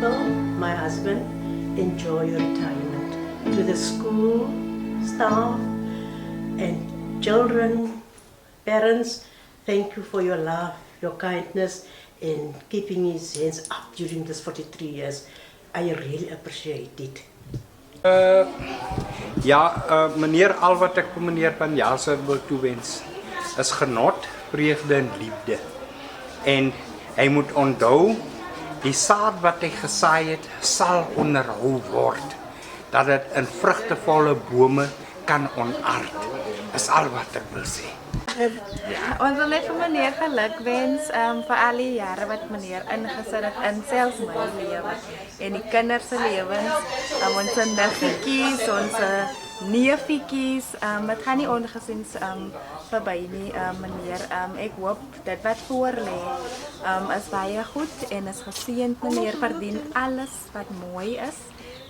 Will, my husband, enjoy your retirement. To the school staff and children, parents, thank you for your love, your kindness, and keeping his hands up during this 43 years. I really appreciate it. Meneer, al wat ek vir meneer Van Jaarsveld wil toewens, is genot, vreugde en liefde. En hy moet onthou, die saad wat hy gesaai het, sal onderhou word, dat dit in vrugtevolle bome kan onaard. Is al wat ek wil sê. Ons wil net vir meneer geluk wens vir al die jare wat meneer ingesit het in selfs my lewe en die kinders se lewens, ons niggetjies, ons neefietjies, dit gaan nie ongesiens verby nie, meneer. Ek hoop dit wat voor lê is baie goed en is geseënd. Meneer verdien alles wat mooi is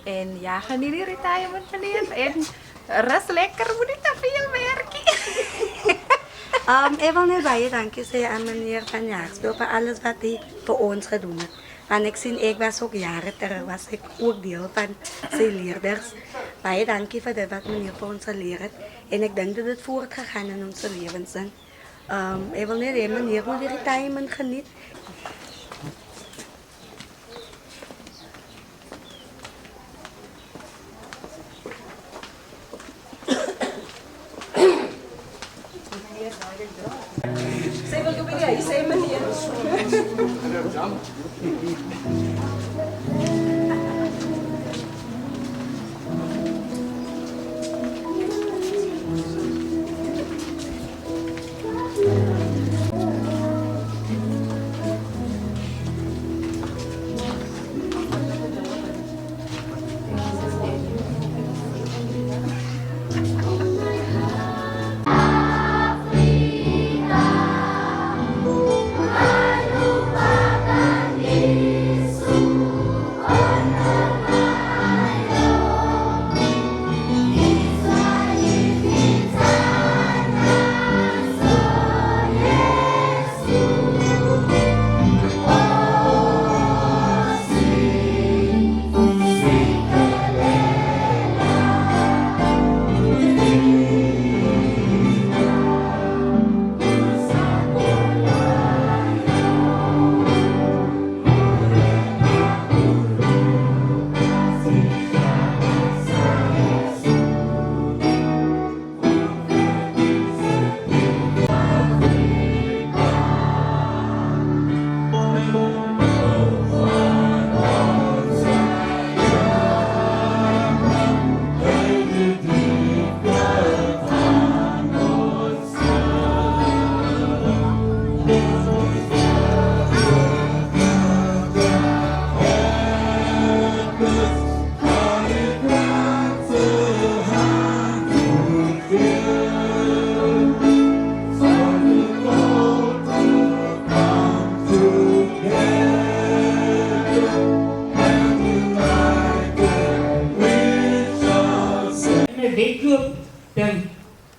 en ja, geniet die retirement meneer en rus lekker, moet nie te veel werkie. Ik wil net baie dankie zeggen aan meneer Van Jaarsveld voor alles wat hij voor ons gedaan heeft. Want ik zie, ik was ook jaren terug, was ik ook deel van zijn leerders. Baie dankie voor dit wat meneer voor ons geleerd heeft. En ik denk dat het voortgegaan in onze levens. Ik wil net zeggen, meneer moet die retirement genieten. Sy wil op die huis, sê meneer.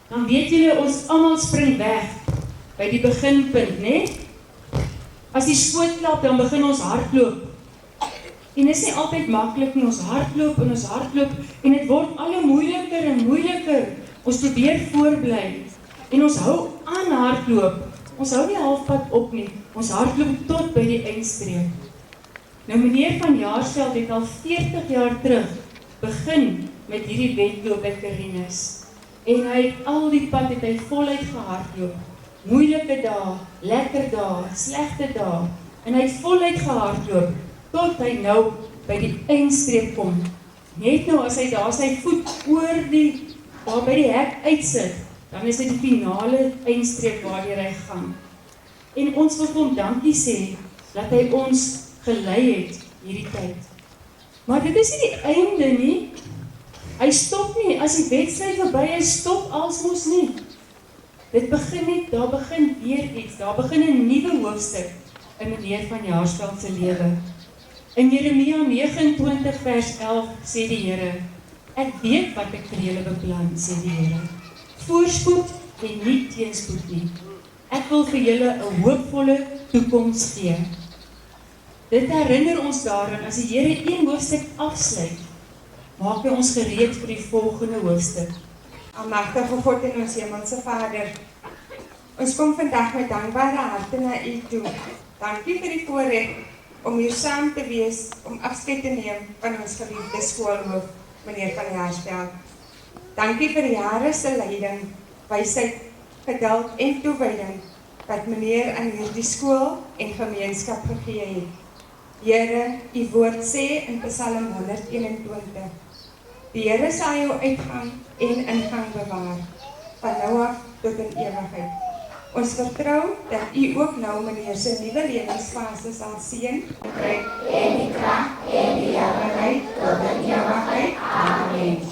Dan weet julle ons almal spring weg by die beginpunt, né? As die skoot klap, dan begin ons hardloop. En dit is nie altyd maklik nie, ons hardloop en dit word al hoe moeiliker en moeiliker. Ons probeer voorbly en ons hou aan hardloop. Ons hou nie halfpad op nie, ons hardloop tot by die eindstreep. Nou meneer Van Jaarsveld het al 40 jaar terug begin met hierdie wedloop by Karinus. En hy het al die pad het hy voluit gehardloop. Moeilike dae, lekker dae, slegte dae. En hy het voluit gehardloop tot hy nou by die eindstreep kom. Net nou as hy daar sy voet oor waar by die hek uitsit, dan is dit die finale eindstreep waardeur hy gaan. En ons wil hom dankie sê dat hy ons gelei het hierdie tyd. Maar dit is nie die einde nie. Hy stop nie, as die wedstryd verby, hy stop als mos nie. Dit begin net, daar begin weer iets, daar begin 'n nuwe hoofstuk in meneer Van Jaarsveld se lewe. In Jeremia 29 vers 11 sê die Here, ek weet wat ek vir julle beplan, sê die Here. Voorspoed en nie teenspoed nie. Ek wil vir julle 'n hoopvolle toekoms gee. Dit herinner ons daaraan, as die Here een hoofstuk afsluit, maak hy ons gereed vir die volgende hoofstuk. Almagtige God en ons hemelse Vader, ons kom vandag met dankbare harte na U toe. Dankie vir die voorreg om hier saam te wees, om afskeid te neem van ons geliefde skoolhoof, meneer Van Jaarsveld. Dankie vir jare se leiding, wysheid, geduld en toewyding wat meneer aan hierdie skool en gemeenskap gegee het. Here, U woord sê in Psalm 121, die Here sal jou uitgang en ingang bewaar, van nou af tot in ewigheid. Ons vertrou dat U ook nou meneer se nuwe lewensfase sal seën, en die krag en die heerlikheid tot in ewigheid. Amen.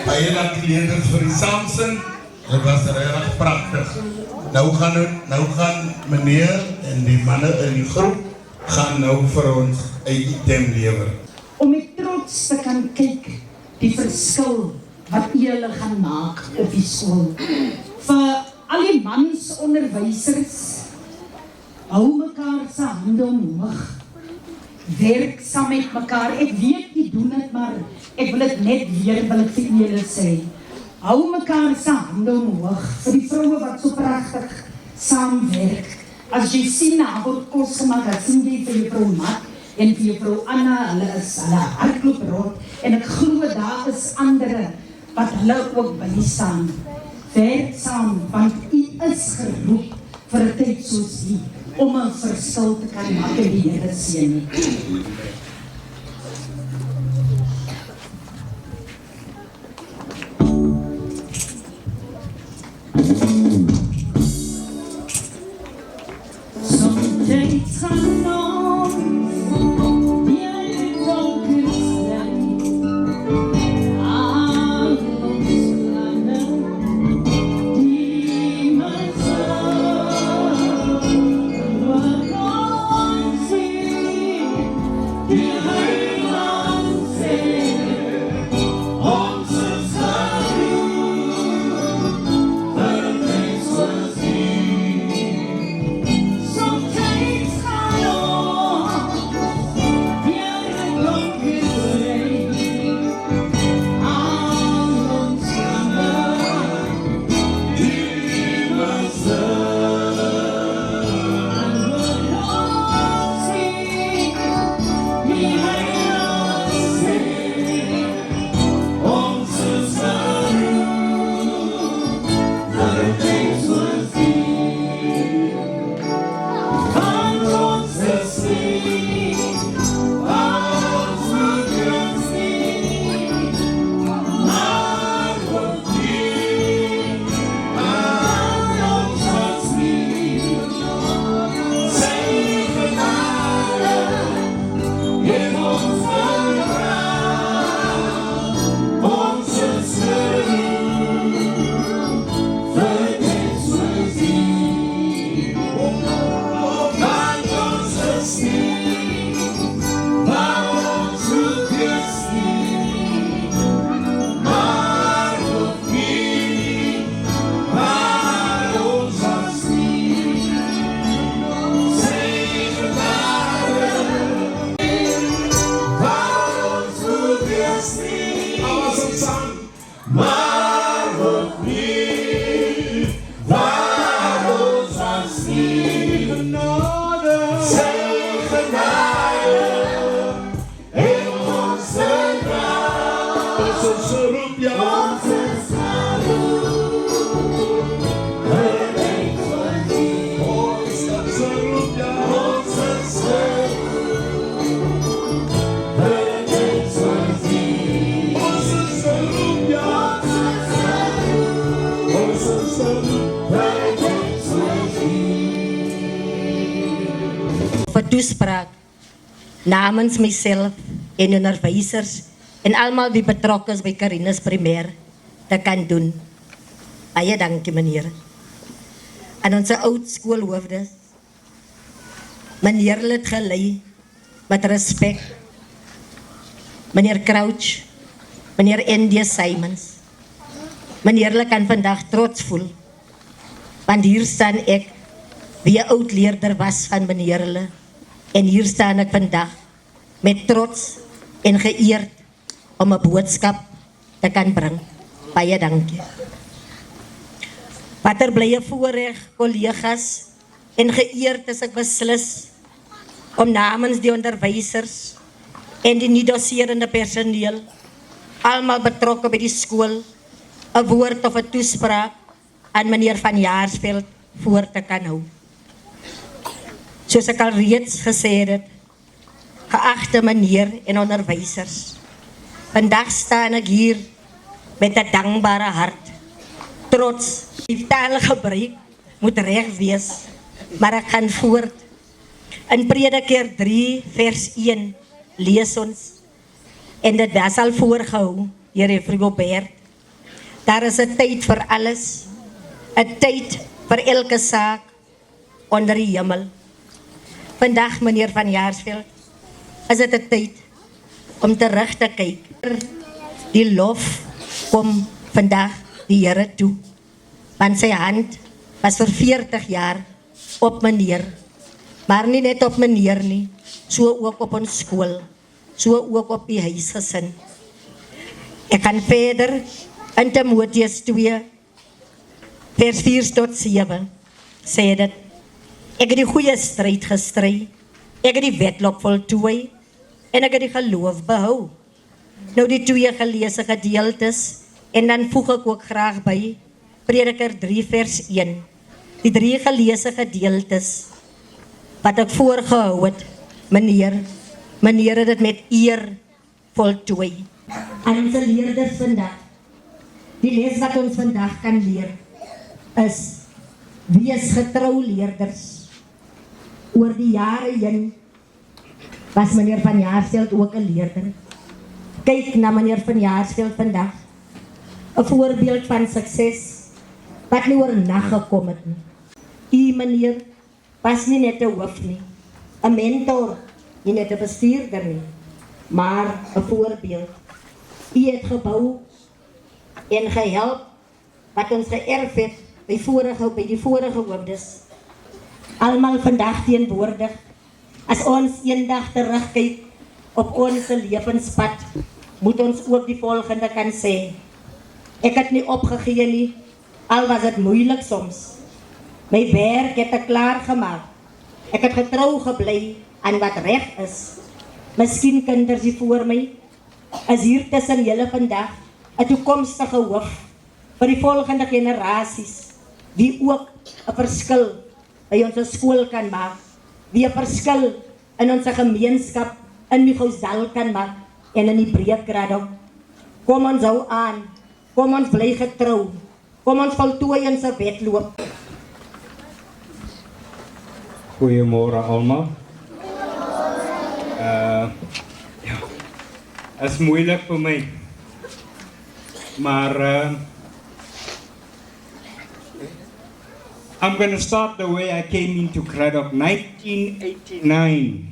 Baie dankie leerders vir die saamsing. Dit was regtig pragtig. Nou gaan meneer en die manne in die groep gaan nou vir ons 'n item lewer. Om met trots te kan kyk die verskil wat julle gaan maak op die skool. Vir al die mans onderwysers, hou mekaar se hande omhoog. Werk saam met mekaar. Ek weet jy doen dit, maar ek wil dit net weer wil ek vir julle sê. Hou mekaar se hande omhoog vir die vroue wat so pragtig saamwerk. As jy sien na word kos gemaak, dan sien jy vir juffrou Mat en vir juffrou Anna, hulle hardloop rond en ek glo daar is ander wat hulle ook by staan. Werk saam, want u is geroep vir 'n tyd soos die om 'n verskil te kan maak in die Here seën. Die maar ook nie, waar ons ons nie genade, sy genade, en ons genade, ons roep jou, ons vir toespraak namens myself en onderwysers en almal wie betrokke is by Karinus Primêr te kan doen. Baie dankie meneer. Aan ons oud skoolhoofde, meneer het gelei met respek. Meneer Crouch, meneer N.D. Simons. Meneer kan vandag trots voel, want hier staan ek, wie 'n oud leerder was van meneer Hulle. En hier staan ek vandag met trots en geëerd om 'n boodskap te kan bring. Baie dankie. Watter blye voorreg, kollegas, en geëerd is ek beslis om namens die onderwysers en die nie-doserende personeel, almal betrokke by die skool, 'n woord of 'n toespraak aan meneer Van Jaarsveld voor te kan hou. Soos ek al reeds gesê het, geagte meneer en onderwysers, vandag staan ek hier met 'n dankbare hart, trots. Die taalgebruik moet reg wees, maar ek gaan voort. In Prediker 3 vers 1 lees ons, en dit was al voorgehou deur Frigobert, daar is 'n tyd vir alles, 'n tyd vir elke saak onder die hemel. Vandag, meneer Van Jaarsveld, is dit 'n tyd om terug te kyk. Die lof kom vandag die Here toe, want sy hand was vir 40 jaar op meneer, maar nie net op meneer nie, so ook op ons skool, so ook op die huisgesin. Ek gaan verder in Timoteus 2, vers 4 tot 7, sê dit, ek het die goeie stryd gestry, ek het die wedloop voltooi, en ek het die geloof behou. Nou die 2 geleesde gedeeltes, en dan voeg ek ook graag by, Prediker 3 vers 1, die 3 geleesde gedeeltes, wat ek voorgehou het, meneer het dit met eer voltooi. Aan ons leerders vandag, die les wat ons vandag kan leer, is, wees getrou leerders. Oor die jare heen, was meneer Van Jaarsveld ook 'n leerder. Kyk na meneer Van Jaarsveld vandag, 'n voorbeeld van sukses, wat nie oor nag gekom het nie. U meneer was nie net 'n hoof nie, 'n mentor, nie net 'n bestuurder nie, maar 'n voorbeeld. U het gebou en gehelp wat ons geërf het by die vorige hoofdes. Almal vandag teenwoordig, as ons eendag terugkyk op ons lewenspad, moet ons ook die volgende kan sê. Ek het nie opgegee nie, al was het moeilik soms. My werk het ek klaar gemaak. Ek het getrou gebly aan wat reg is. Miskien kinders die voor my, is hier tussen julle vandag 'n toekomstige hoof vir die volgende generasies, wie ook 'n verskil by ons skool kan maak, wie 'n verskil in ons gemeenskap in Michelsdal kan maak en in die Breekrad. Kom ons hou aan, kom ons bly getrou, kom ons voltooi ons wedloop. Goeiemôre almal. Is moeilik vir my, maar I'm going to start the way I came into Craddock, 1989.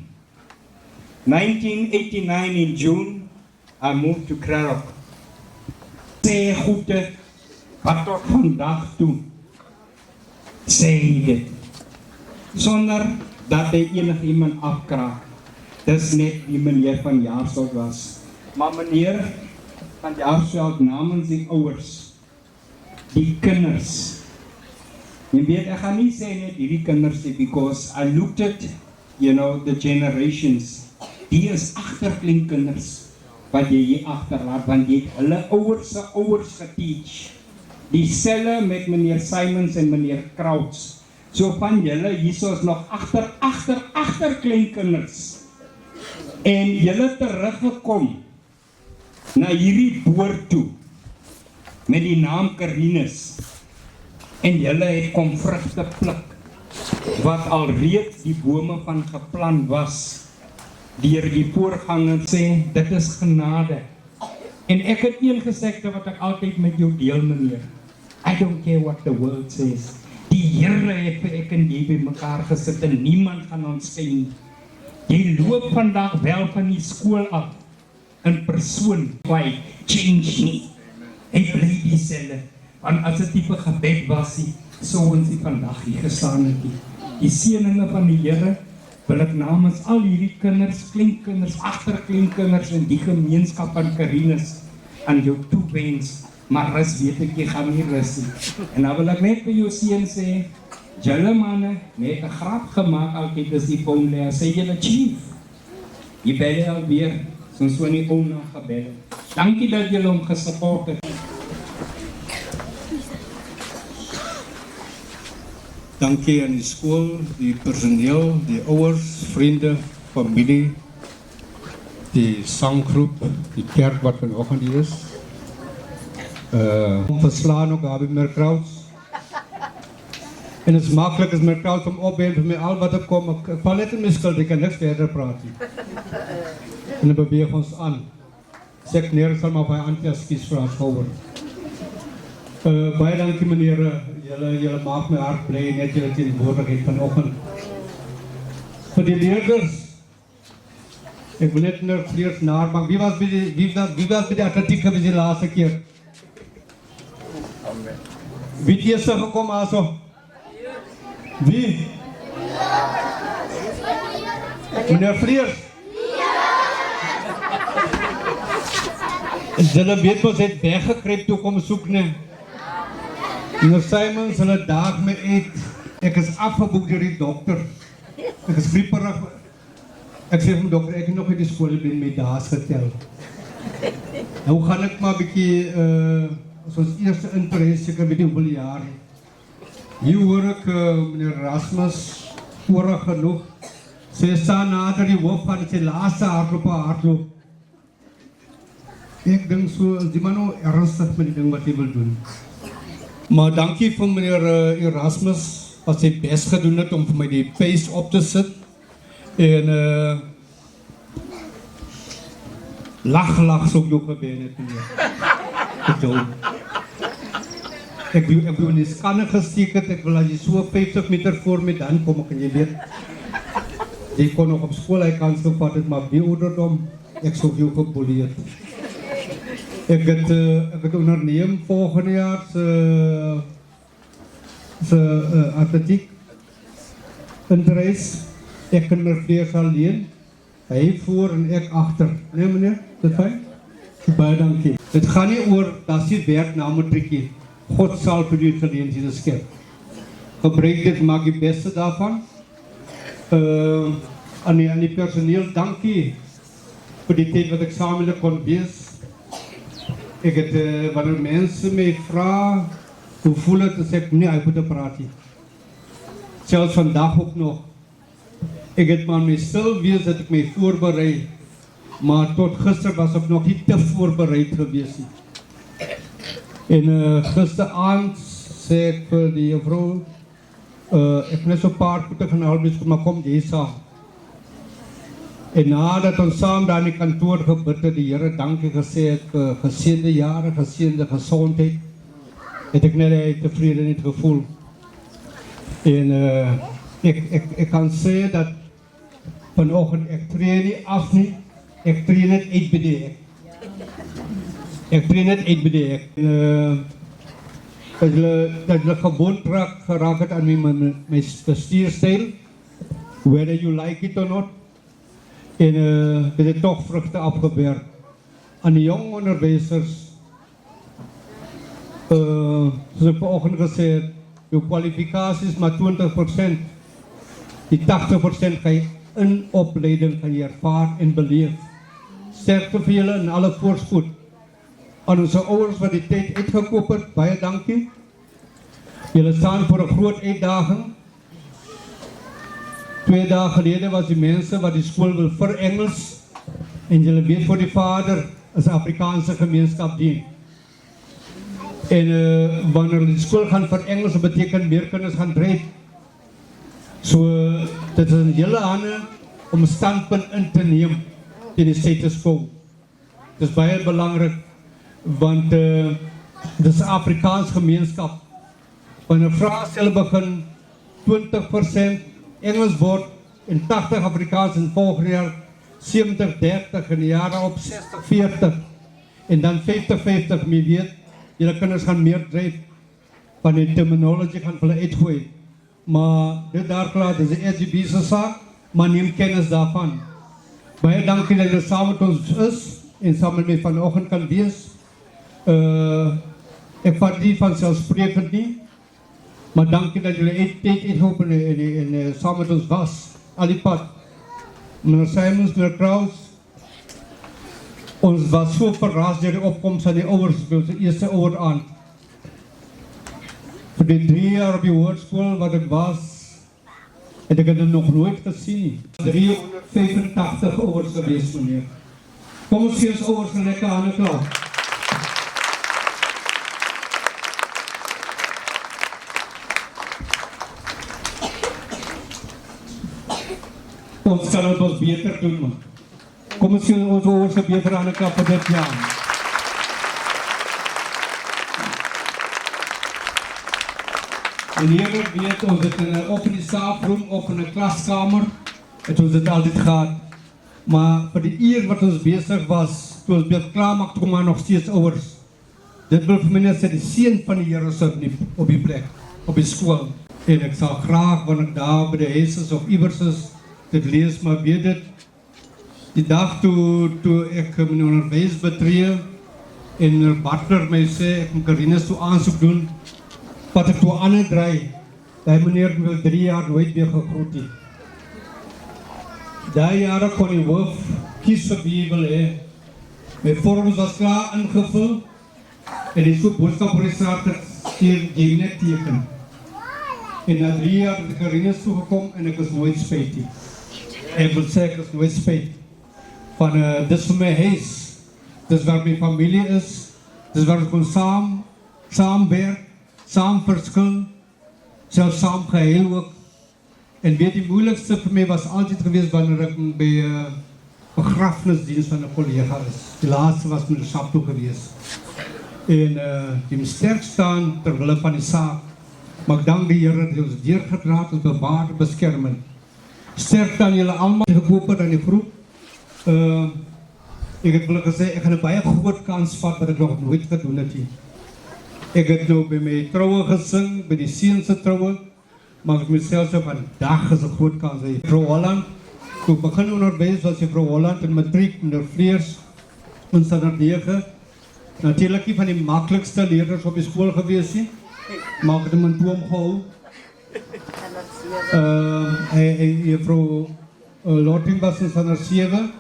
1989 in June, I moved to Craddock. Sê goede, wat tot vandag toe, sê dit, sonder dat hy enigiemand afkraak. Dis net die meneer Van Jaarsveld was. Maar meneer van Jaarsveld namens die ouers, die kinders. Jy weet, ek gaan nie sê net hierdie kinders nie, because I looked at, you know, the generations. Die is agterkleinkinders wat jy hier agterlaat, want jy het hulle ouers geteach. Dieselfde met meneer Simons en meneer Krauts. So van julle, hierso is nog agterkleinkinders. En julle teruggekom na hierdie boord toe met die naam Karinus. En julle het kom vrugte pluk wat alreeds die bome van geplant was deur die voorganger sê, dit is genade. En ek het een gesegde wat ek altyd met jou deel, meneer. I don't care what the world says. Die Here het vir ek en jy by mekaar gesit en niemand gaan ons skei. Jy loop vandag wel van die skool af in persoon, why change nie. Hy bly dieselfde. Want as dit tipe gebed was, sou ons nie vandag hier gestaan het nie. Die seëninge van die Here wil ek namens al hierdie kinders, kleinkinders, agterkleinkinders en die gemeenskap van Karinus aan jou toewens. Maar rus weet ek, jy gaan nie rus nie. En dan wil ek net vir jou seun sê, julle manne, net 'n grap gemaak altyd as die phone lê, sê julle chief. Jy bel alweer, soos wanneer die ouma gebel het. Dankie dat julle hom gesupport het. Dankie aan die skool, die personeel, die ouers, vriende, familie, die sanggroep, die kerk wat vanoggend hier is. Verslaan ook Abi Merkrauts. En het is makkelijk als Merkrauts om opbellen voor mij al wat er komt. Ik val net in mijn schuld, ik kan niks verder praten. En dan beweeg ons aan. Zeg neer, zal maar bij anti-askies vraag houden. Baie dankie meneer, julle maak my hart bly net julle teenwoordigheid vanoggend. Vir die leerders, ek wil net nou vleers naar, maar wie was by die atletiek gewees die laaste keer? Wie het eerst gekom also? Wie? Meneer Vleers? Julle weet ons het weggekruip toe kom soek nie. Meneer Simons, hulle daag my uit. Ek is afgeboek deur die dokter. Ek is grieperig. Ek sê vir dokter, ek het nog uit die skool ben my daas getel. Nou gaan ek maar 'n bietjie as ons eerste interesse seker weet nie hoeveel jaar. Hier hoor ek meneer Rasmus voorag genoeg. Sy staan nader die hoof van sy laaste hardloop. Ek dink so, die man nou ernstig met die ding wat hy wil doen. Maar dankie vir meneer Erasmus wat sy best gedoen het om vir my die pace op te sit. En lach so ook gebeur net meneer. Ek wil in die scanner gesteek het, ek wil as jy so 50 meter voor my dan kom ek en jy weet. Jy kon nog op skool hy kans gevat het, maar die ouderdom, ek sou jou gepoleer. Ek het onderneem volgende jaar se atletiek interesse. Ek kan my vlees alleen. Hy voor en ek agter. Nee meneer, dit fyn? Baie dankie. Dit gaan nie oor dat jy werk na matriekie. God sal vir jou geleenthede skep. Gebruik dit, maak die beste daarvan. Aan die personeel, dankie vir die tyd wat ek saam met hulle kon wees. Ek het, wanneer mense my vra, hoe voel het, as ek nie uit moet praat nie. Selfs vandag ook nog. Ek het maar my stil wees dat ek my voorberei, maar tot gister was ek nog nie te voorbereid gewees nie. En gisteravond sê ek vir die juffrou, ek net so 'n paar goede gaan haal, maar kom jy saam. En nadat ons saam daar in die kantoor gebid het, die Here dankie gesê het, geseënde jare, geseënde gesondheid, het ek net 'n tevredenheid gevoel. En ek kan sê dat vanoggend ek tree nie af nie, ek tree net uit by die ek. Ek tree net uit by die ek. Dat hulle gewond geraak het aan my bestuurstyl, whether you like it or not. En dit het toch vruchten afgewerkt. aan die jong onderwysers, soos ek vanoggend gesê het, jou kwalifikasies maar 20%, die 80% ga jy in opleiding gaan jy ervaar en beleef. Sterkte vir julle in alle voorspoed. Aan ons ouers wat die tyd uitgekoop het, baie dankie. Julle staan voor 'n groot uitdaging. 2 dae gelede was die mense wat die skool wil verengels en julle weet voor die vader is Afrikaanse gemeenskap dien. En wanneer die skool gaan verengels, beteken meer kinders gaan dryf. So dit is in julle hande om 'n standpunt in te neem teen die status quo. Dit is baie belangrik want dit is 'n Afrikaans gemeenskap. Wanneer vraestelle begin 20% Engels word en 80 Afrikaans in volgende jaar 70-30 in die jare op 60-40 en dan 50-50, jy weet, julle kinders gaan meer dryf van die terminologie gaan hulle uitgooi. Maar dit daar klaar, dit is 'n SGB saak, maar neem kennis daarvan. Baie dankie dat julle saam met ons is en saam met my vanoggend kan wees. Ek vat nie van selfsprekend nie, maar dankie dat julle tyd uitgehoop en saam met ons was, al die pad. Meneer Simons, meneer Kraus, ons was so verras deur die opkomst van die ouers by ons eerste oueraand. Vir die 3 jaar op die hoërskool wat ek was, het ek dit nog nooit gesien nie. 385 ouers gewees, meneer. Kom ons gee ons ouers 'n lekker hande klap. Ons kan het ons beter doen, man. Kom ons gee ons ouers 'n beter hande klap vir dit jaar. En hier weet ons het op in die staafroom, op in 'n klaskamer, het ons dit altyd gehad. Maar vir die uur wat ons besig was, toe ons beeld klaarmaak, toe maar nog steeds ouers. Dit wil vir my net sê, die seën van die Here is op die plek, op die skool. En ek sal graag, wanneer ek daar by die huis is of iewers is, dit lees, maar weet dit, die dag toe ek my onderwys betree, en meneer Butler my sê, ek moet Karinus toe aansoek doen, wat ek toe aan het draai, die meneer wil 3 jaar nooit weer gegroet het. Die jare kon die hoof kies vir wie wil hê. My vorms was klaar ingevul, en die soort boodskapresator stuur die net teken. En na 3 jaar het ek Karinus toegekom, en ek is nooit spijt nie. Ek wil sê, ek is nooit spijt. Van, dit is vir my huis, dit is waar my familie is, dit is waar ek kon saam werk, saam verskil, selfs saam geheel ook. En weet die moeilikste vir my was altyd geweest wanneer ek by begrafnisdienst van 'n kollega is. Die laaste was met die Sapto geweest. En die moet sterk staan terwille van die saak. Maar ek dank die Here dat ons deurgedraad ons bewaar beskerming. Sterk aan julle almal gekoop het aan die groep. Ek het wil gesê ek gaan 'n baie groot kans vat wat ek nog nooit gedoen het nie. Ek het nou by my troue gesing, by die seun se troue, maar ek myself so vandag is 'n groot kans. Vrou Holland, toe ek begin onderwys was Vrou Holland in matriek, meneer Vleers, in standaard 9. Natuurlik nie van die maklikste leerders op die skool gewees nie, maar ek het hom in toom gehou. Juffrou Lotting was in standaard 7.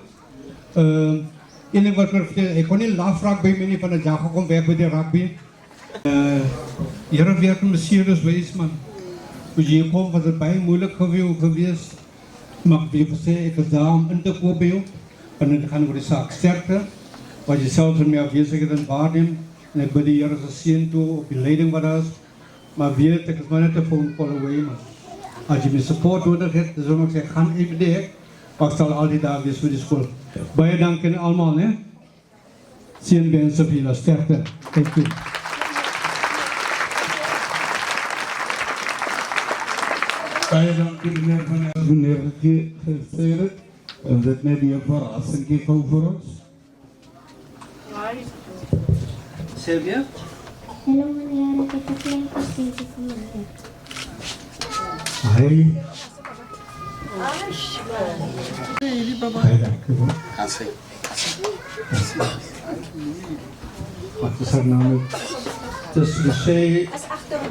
Enig wat ek kon nie lafraak by my nie van 'n dag gekom werk by die rugby. Here werk in Mercedes wees, man. Toe jy kom was dit baie moeilik gewees. Maar ek wil sê, ek is daar om in te koop by jou. En dit gaan oor die saak sterkte. Wat jy self van my afwesigheid en waarneem. En ek bid die Here se seën toe op die leiding wat daar is. Maar weet, ek is maar net 'n phone call away, man. As jy my support nodig het, dis om ek sê, gaan even die hek. Maar ek sal altyd daar wees vir die skool. Baie dankie aan almal, né? Seën wense vir julle sterkte. Thank you. Baie dankie meneer van meneer gesê het. En dit net die verrassing gou vir ons. Sylvia? Hallo meneer, ek het 'n klein pakketjie vir meneer. Hi. Hi, baba. Hi, dankie. Gaan sê. Wat is haar naam? Het is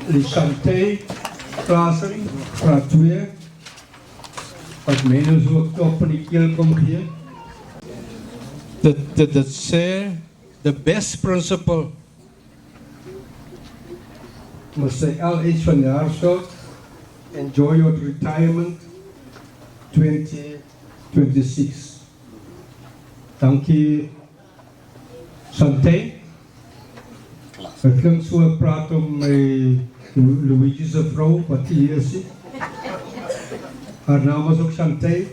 Lichante Klaassen, graad 2. Wat mij nou zo top in die keel komt hier. Dat sê, the best principal. Maar sy LH van Jaarsveld, enjoy your retirement 2026. Dankie, Sante. Het klinkt zo, ik praat om Luigi's vrouw, wat hier is. Haar naam was ook Sante.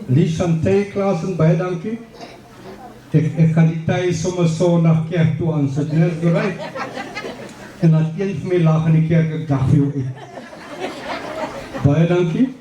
Lies Sante, Klaassen, baie dankie. Ik ga die tijd soms zo naar kerk toe aanzetten, net bereid. En als een van mij lag in de kerk, ik dacht voor jou, baie dankie.